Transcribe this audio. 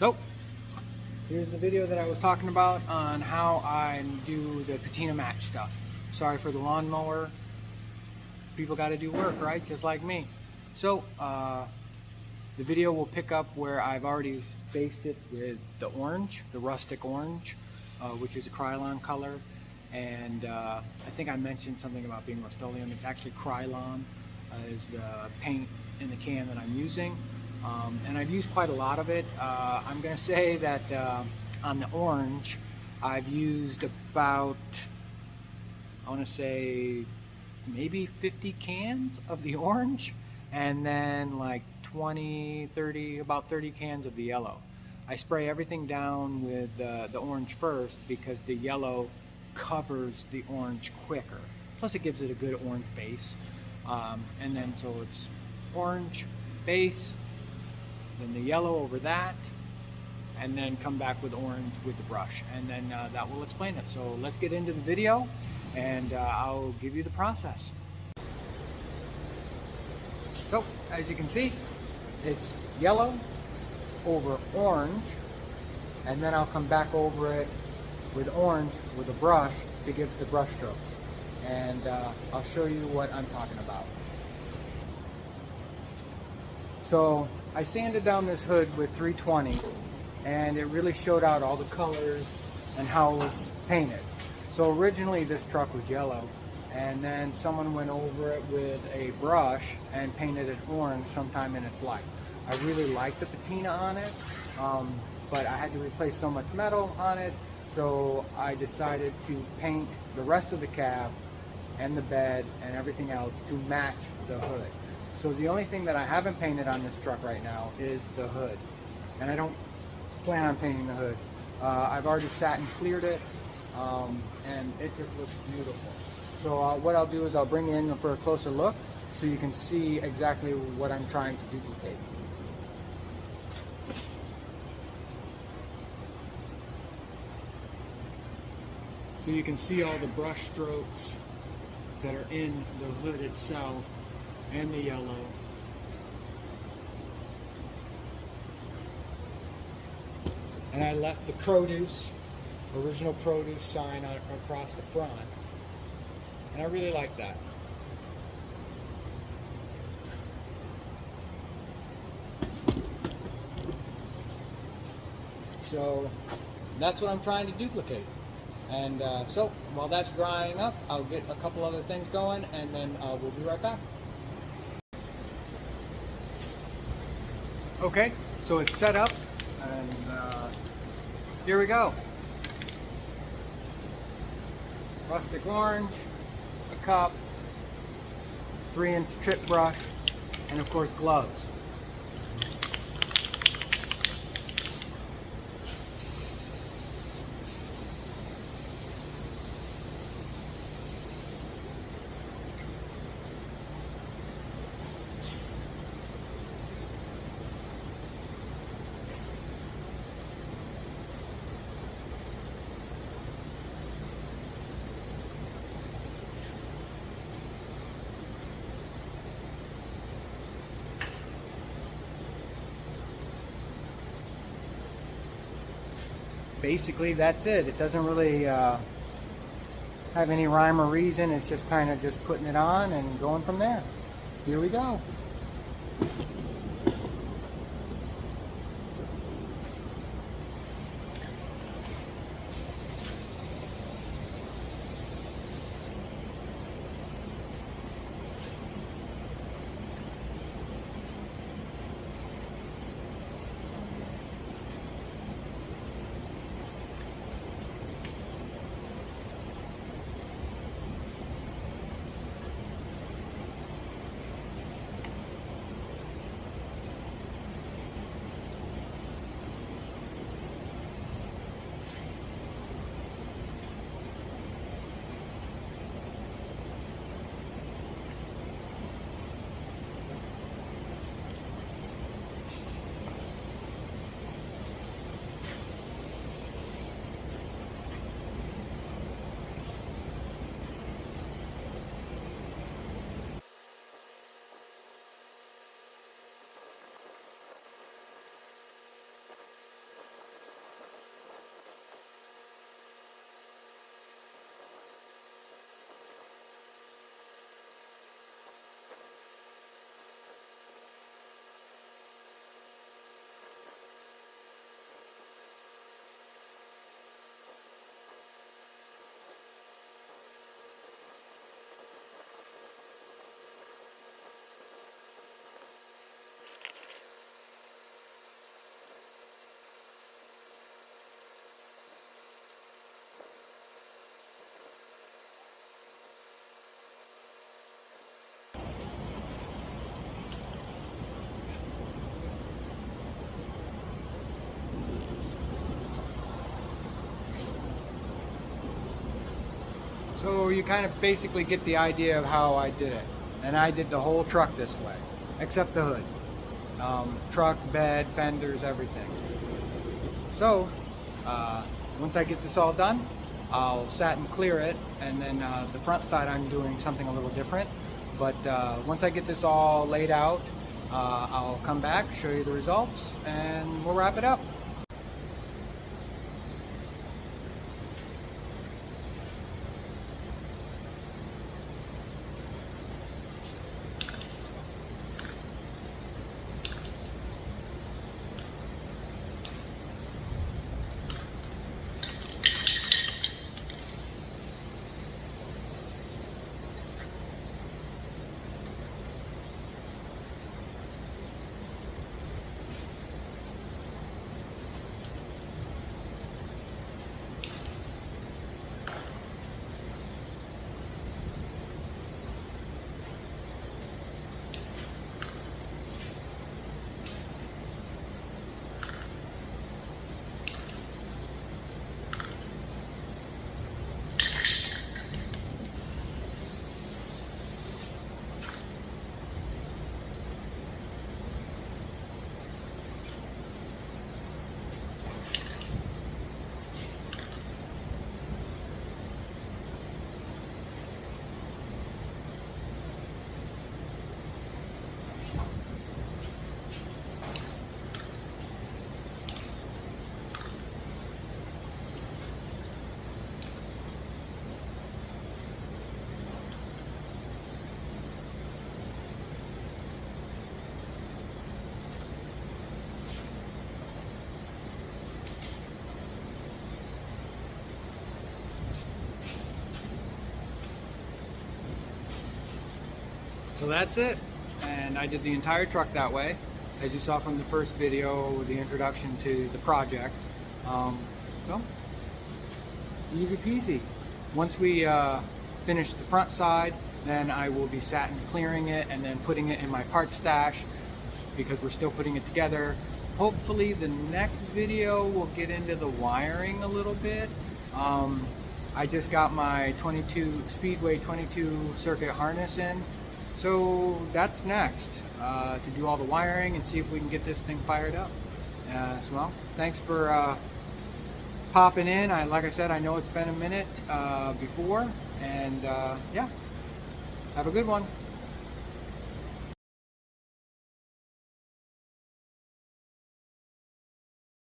So, here's the video that I was talking about on how I do the patina match stuff. Sorry for the lawnmower. People got to do work, right? Just like me. So, the video will pick up where I've already based it with the orange, the rustic orange, which is a Krylon color. And I think I mentioned something about being Rust-Oleum. It's actually Krylon is the paint in the can that I'm using. And I've used quite a lot of it. I'm going to say that on the orange, I've used about, I want to say, maybe 50 cans of the orange, and then like 20, 30, about 30 cans of the yellow. I spray everything down with the orange first because the yellow covers the orange quicker. Plus it gives it a good orange base. And then so it's orange base, then the yellow over that, and then come back with orange with the brush, and then that will explain it. So let's get into the video, and I'll give you the process. So as you can see, it's yellow over orange, and then I'll come back over it with orange with a brush to give the brush strokes, and I'll show you what I'm talking about. So I sanded down this hood with 320, and it really showed out all the colors and how it was painted. So originally this truck was yellow, and then someone went over it with a brush and painted it orange sometime in its life. I really like the patina on it, but I had to replace so much metal on it, so I decided to paint the rest of the cab and the bed and everything else to match the hood. So the only thing that I haven't painted on this truck right now is the hood, and I don't plan on painting the hood. I've already sat and cleared it, and it just looks beautiful. So what I'll do is I'll bring it in for a closer look so you can see exactly what I'm trying to duplicate. So you can see all the brush strokes that are in the hood itself and the yellow. And I left the produce, original produce sign across the front. And I really like that. So that's what I'm trying to duplicate. And so while that's drying up, I'll get a couple other things going, and then we'll be right back. Okay, so it's set up, and here we go. Rustic orange, a cup, 3-inch chip brush, and of course gloves. Basically that's it. It doesn't really have any rhyme or reason. It's just kind of just putting it on and going from there. Here we go. you kind of basically get the idea of how I did it. And I did the whole truck this way, except the hood. Truck, bed, fenders, everything. So, once I get this all done, I'll satin clear it, and then the front side I'm doing something a little different. But once I get this all laid out, I'll come back, show you the results, and we'll wrap it up. So that's it, and I did the entire truck that way, as you saw from the first video, the introduction to the project. So easy peasy. Once we finish the front side, then I will be satin clearing it and then putting it in my part stash, because we're still putting it together. Hopefully the next video will get into the wiring a little bit. I just got my 22 Speedway 22 circuit harness in. So that's next, to do all the wiring and see if we can get this thing fired up. So well, thanks for popping in. Like I said, I know it's been a minute before, and yeah, have a good one.